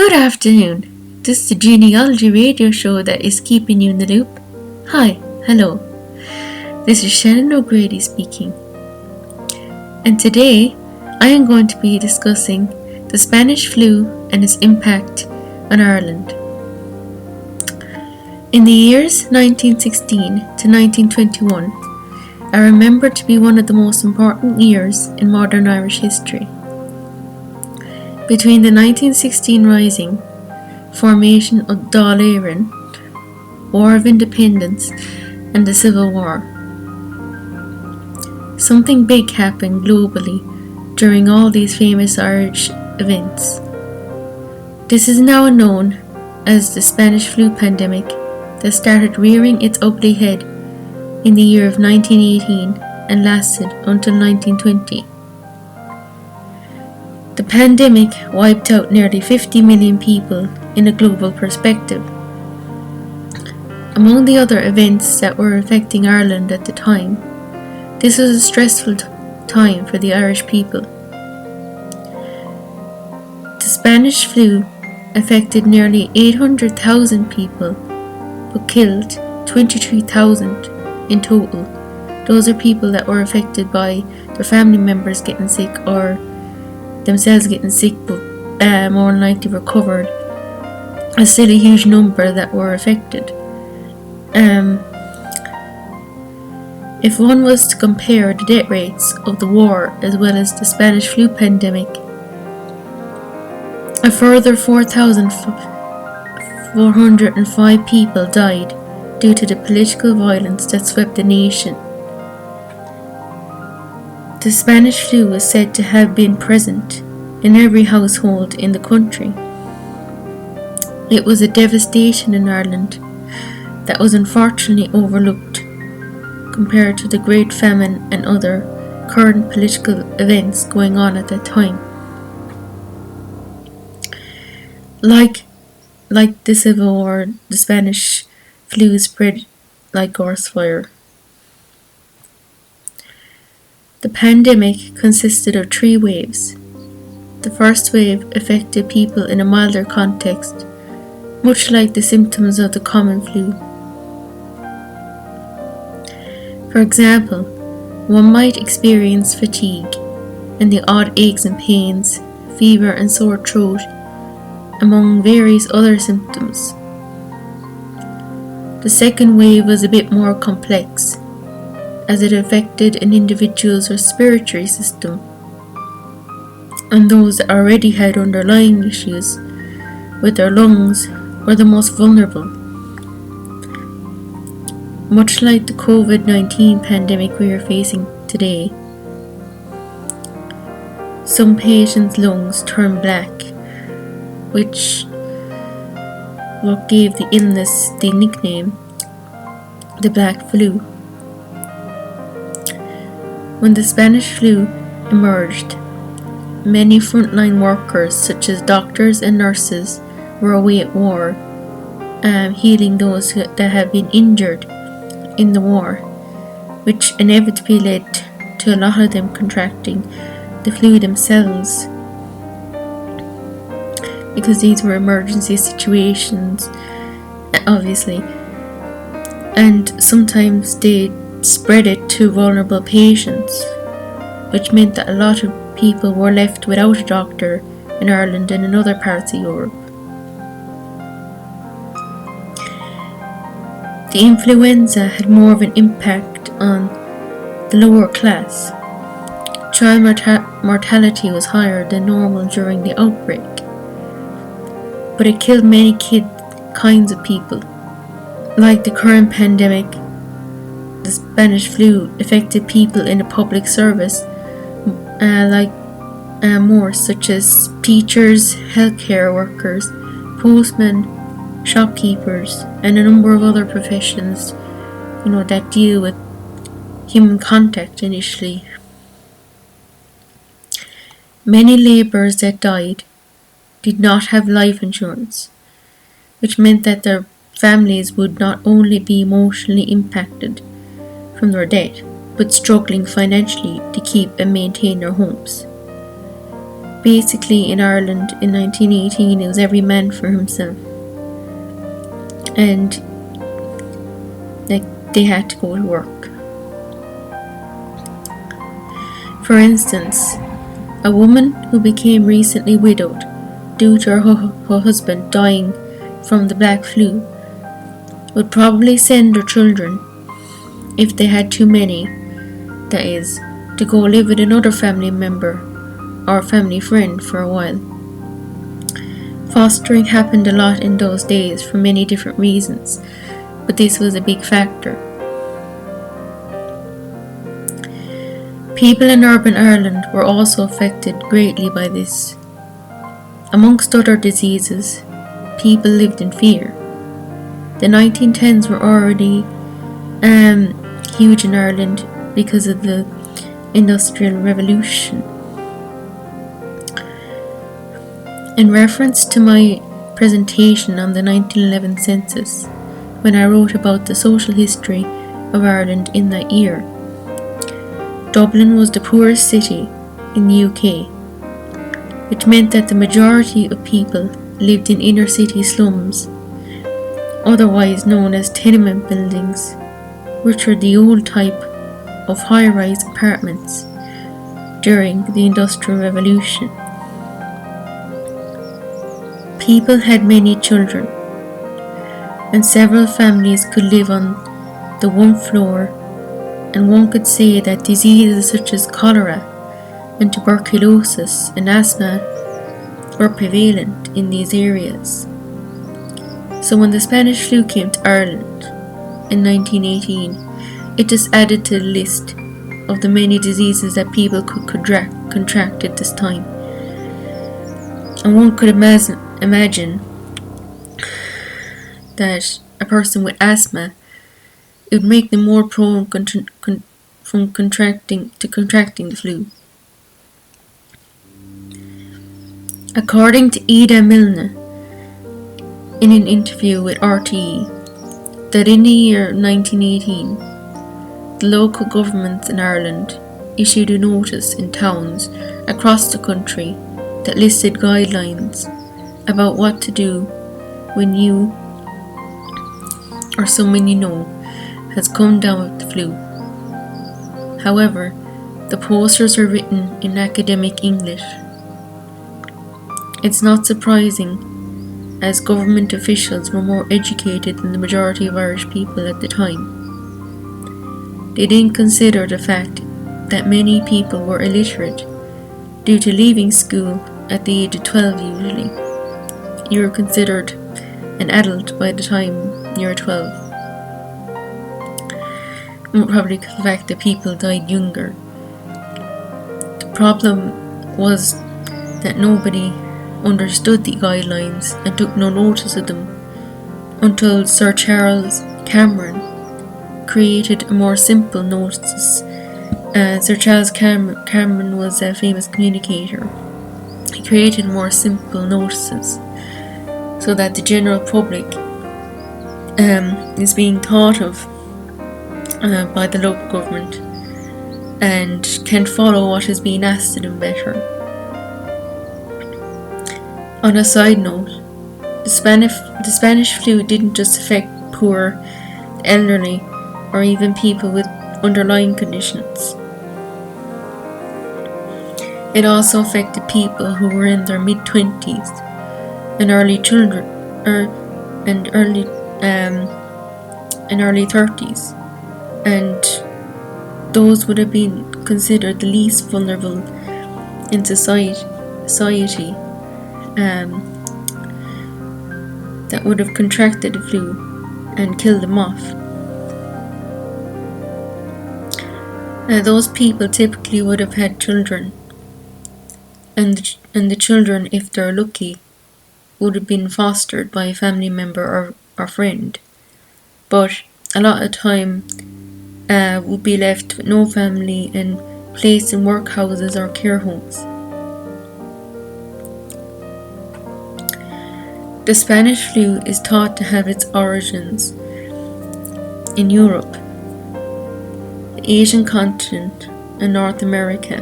Good afternoon. This is the genealogy radio show that is keeping you in the loop. Hi, hello. This is Shannen O'Grady speaking. And today I am going to be discussing the Spanish flu and its impact on Ireland. In the years 1916 to 1921 are remembered to be one of the most important years in modern Irish history. Between the 1916 Rising, formation of Dail Eireann, War of Independence, and the Civil War, something big happened globally during all these famous Irish events. This is now known as the Spanish flu pandemic that started rearing its ugly head in the year of 1918 and lasted until 1920. The pandemic wiped out nearly 50 million people in a global perspective. Among the other events that were affecting Ireland at the time, this was a stressful time for the Irish people. The Spanish flu affected nearly 800,000 people, but killed 23,000 in total. Those are people that were affected by their family members getting sick or themselves getting sick, but more than likely recovered. There's still a huge number that were affected. If one was to compare the death rates of the war as well as the Spanish flu pandemic, a further 4,405 people died due to the political violence that swept the nation. The Spanish flu is said to have been present in every household in the country. It was a devastation in Ireland that was unfortunately overlooked compared to the Great Famine and other current political events going on at that time. Like the Civil War, the Spanish flu spread like gorse fire. The pandemic consisted of 3 waves. The first wave affected people in a milder context, much like the symptoms of the common flu. For example, one might experience fatigue and the odd aches and pains, fever and sore throat, among various other symptoms. The second wave was a bit more complex, as it affected an individual's respiratory system and those that already had underlying issues with their lungs were the most vulnerable. Much like the COVID-19 pandemic we are facing today, some patients' lungs turned black, which what gave the illness the nickname the Black Flu. When the Spanish flu emerged, many frontline workers such as doctors and nurses were away at war, healing those that had been injured in the war, which inevitably led to a lot of them contracting the flu themselves, because these were emergency situations, obviously, and sometimes they spread it to vulnerable patients, which meant that a lot of people were left without a doctor in Ireland and in other parts of Europe. The influenza had more of an impact on the lower class. Child mortality was higher than normal during the outbreak, but it killed many kinds of people. Like the current pandemic, the Spanish flu affected people in the public service, more such as teachers, healthcare workers, postmen, shopkeepers, and a number of other professions, that deal with human contact initially. Many labourers that died did not have life insurance, which meant that their families would not only be emotionally impacted from their death, but struggling financially to keep and maintain their homes. Basically, in Ireland in 1918, it was every man for himself, and they had to go to work. For instance, a woman who became recently widowed due to her husband dying from the black flu would probably send her children, if they had too many, that is, to go live with another family member or family friend for a while. Fostering happened a lot in those days for many different reasons, but this was a big factor. People in urban Ireland were also affected greatly by this. Amongst other diseases, people lived in fear. The 1910s were already huge in Ireland because of the Industrial Revolution. In reference to my presentation on the 1911 census, when I wrote about the social history of Ireland in that year, Dublin was the poorest city in the UK, which meant that the majority of people lived in inner city slums, otherwise known as tenement buildings, which were the old type of high-rise apartments during the Industrial Revolution. People had many children, and several families could live on the one floor, and one could say that diseases such as cholera and tuberculosis and asthma were prevalent in these areas. So when the Spanish flu came to Ireland in 1918, it just added to the list of the many diseases that people could contract at this time. And one could imagine that a person with asthma, it would make them more prone from contracting the flu. According to Ida Milne, in an interview with RTE, that in the year 1918, the local governments in Ireland issued a notice in towns across the country that listed guidelines about what to do when you or someone you know has come down with the flu. However, the posters were written in academic English. It's not surprising, as government officials were more educated than the majority of Irish people at the time. They didn't consider the fact that many people were illiterate due to leaving school at the age of 12 usually. You were considered an adult by the time you were 12. Probably because of the fact that people died younger. The problem was that nobody understood the guidelines and took no notice of them until Sir Charles Cameron created a more simple notice. Sir Charles Cameron was a famous communicator. He created more simple notices so that the general public is being thought of by the local government and can follow what is being asked of them better. On a side note, the Spanish flu didn't just affect poor, elderly, or even people with underlying conditions. It also affected people who were in their mid-20s and early children, and early 30s, and those would have been considered the least vulnerable in society that would have contracted the flu and killed them off. Those people typically would have had children, and the children, if they're lucky, would have been fostered by a family member or friend, but a lot of time would be left with no family and placed in workhouses or care homes. The Spanish flu is thought to have its origins in Europe, the Asian continent, and North America,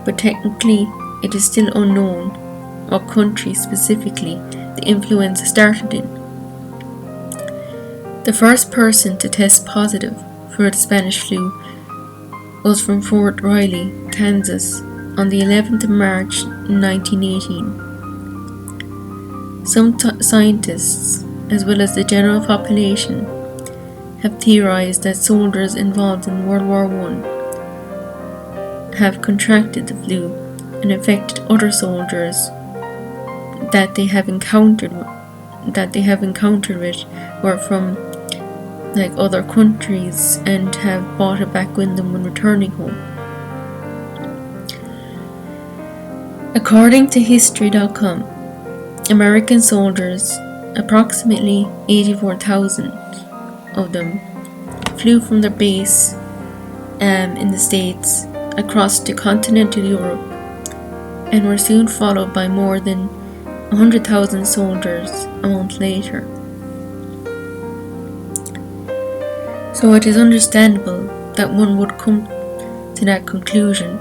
but technically it is still unknown what country specifically the influenza started in. The first person to test positive for the Spanish flu was from Fort Riley, Kansas, on the 11th of March 1918. Some scientists, as well as the general population, have theorized that soldiers involved in World War I have contracted the flu and infected other soldiers that they have encountered with were from other countries and have brought it back with them when returning home. According to History.com, American soldiers, approximately 84,000 of them, flew from their base in the States across to continental Europe and were soon followed by more than 100,000 soldiers a month later. So it is understandable that one would come to that conclusion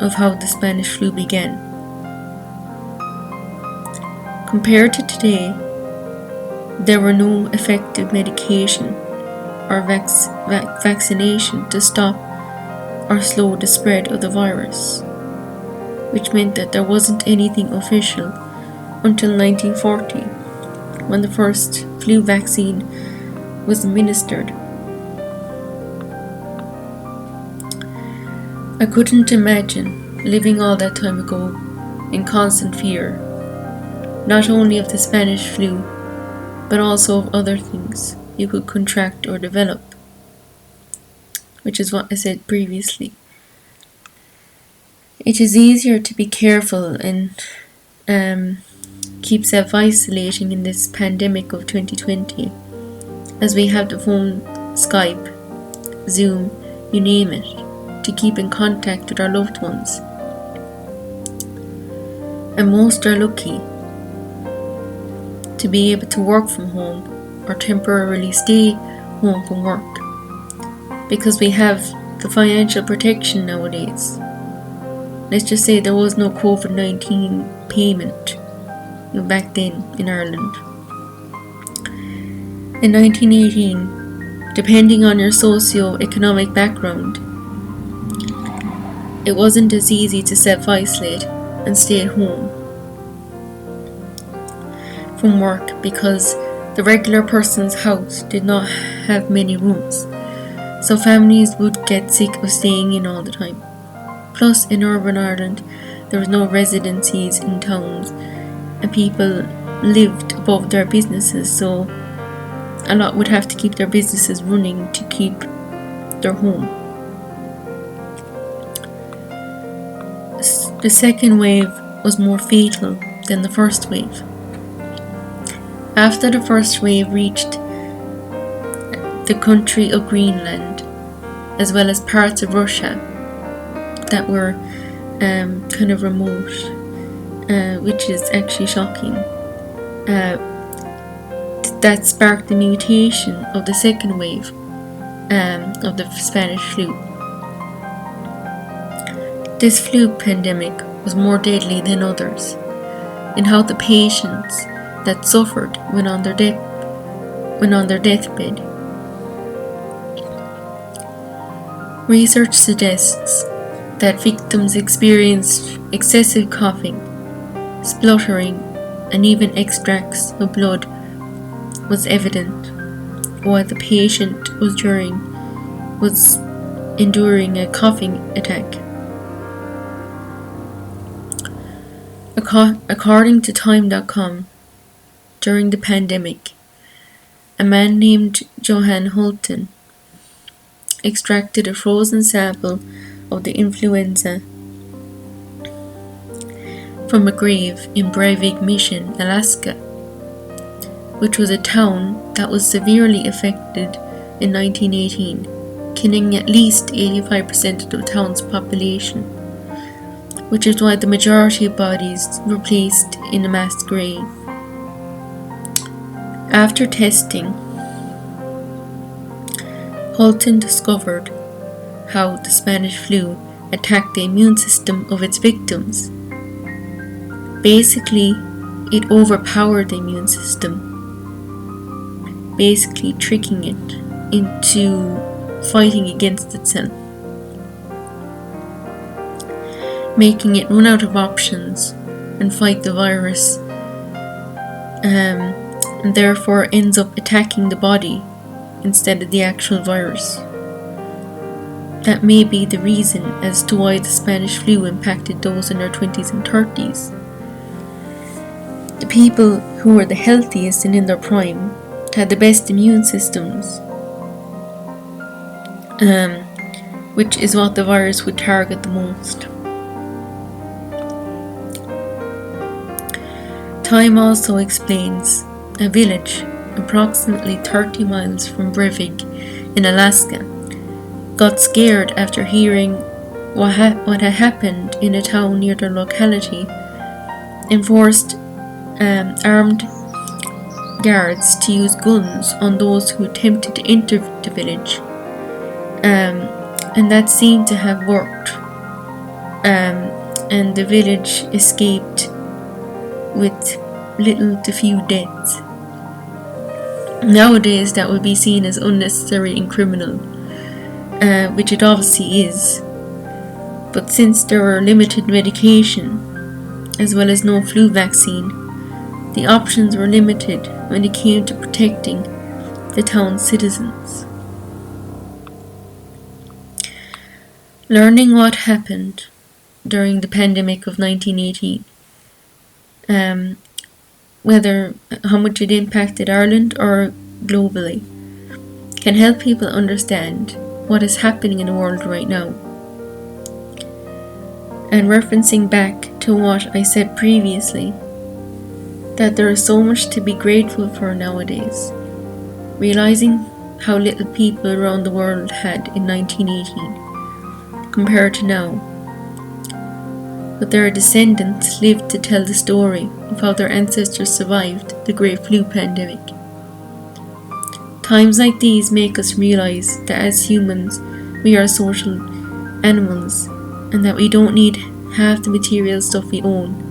of how the Spanish flu began. Compared to today, there were no effective medication or vaccination to stop or slow the spread of the virus, which meant that there wasn't anything official until 1940, when the first flu vaccine was administered. I couldn't imagine living all that time ago in constant fear, not only of the Spanish flu, but also of other things you could contract or develop, which is what I said previously. It is easier to be careful and keep self-isolating in this pandemic of 2020, as we have the phone, Skype, Zoom, you name it, to keep in contact with our loved ones. And most are lucky to be able to work from home or temporarily stay home from work, because we have the financial protection nowadays. Let's just say there was no COVID-19 payment back then in Ireland. In 1918, depending on your socio-economic background, it wasn't as easy to self-isolate and stay at home from work, because the regular person's house did not have many rooms, so families would get sick of staying in all the time. Plus, in urban Ireland, there was no residencies in towns, and people lived above their businesses, so a lot would have to keep their businesses running to keep their home. The second wave was more fatal than the first wave. After the first wave reached the country of Greenland, as well as parts of Russia that were kind of remote, which is actually shocking, that sparked the mutation of the second wave of the Spanish flu. This flu pandemic was more deadly than others in how the patients that suffered went on their deathbed. Research suggests that victims experienced excessive coughing, spluttering, and even extracts of blood was evident while the patient was enduring a coughing attack. According to Time.com, during the pandemic, a man named Johan Holten extracted a frozen sample of the influenza from a grave in Breivik Mission, Alaska, which was a town that was severely affected in 1918, killing at least 85% of the town's population, which is why the majority of bodies were placed in a mass grave. After testing, Holten discovered how the Spanish flu attacked the immune system of its victims Basically, it overpowered the immune system, basically tricking it into fighting against itself, making it run out of options and fight the virus, and therefore ends up attacking the body instead of the actual virus. That may be the reason as to why the Spanish flu impacted those in their 20s and 30s. The people who were the healthiest and in their prime had the best immune systems, which is what the virus would target the most. Time also explains a village approximately 30 miles from Breivik in Alaska got scared after hearing what had happened in a town near their locality and forced armed guards to use guns on those who attempted to enter the village, and that seemed to have worked, and the village escaped with little to few deaths. Nowadays that would be seen as unnecessary and criminal, which it obviously is, but since there were limited medication as well as no flu vaccine, the options were limited when it came to protecting the town's citizens. Learning what happened during the pandemic of 1918, whether how much it impacted Ireland or globally, can help people understand what is happening in the world right now. And referencing back to what I said previously, that there is so much to be grateful for nowadays, realizing how little people around the world had in 1918 compared to now, but their descendants lived to tell the story of how their ancestors survived the Great Flu pandemic. Times like these make us realize that as humans, we are social animals, and that we don't need half the material stuff we own.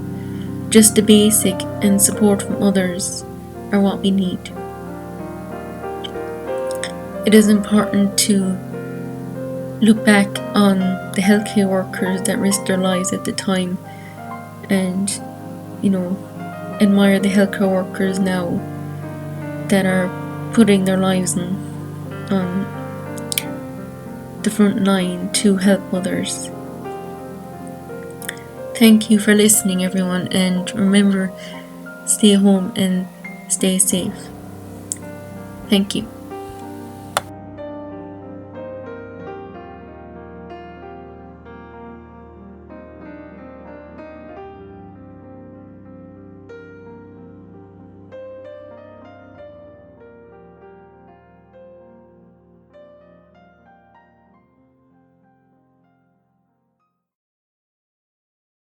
Just the basic and support from others are what we need. It is important to look back on the healthcare workers that risked their lives at the time, and admire the healthcare workers now that are putting their lives on the front line to help others. Thank you for listening, everyone, and remember, stay home and stay safe. Thank you.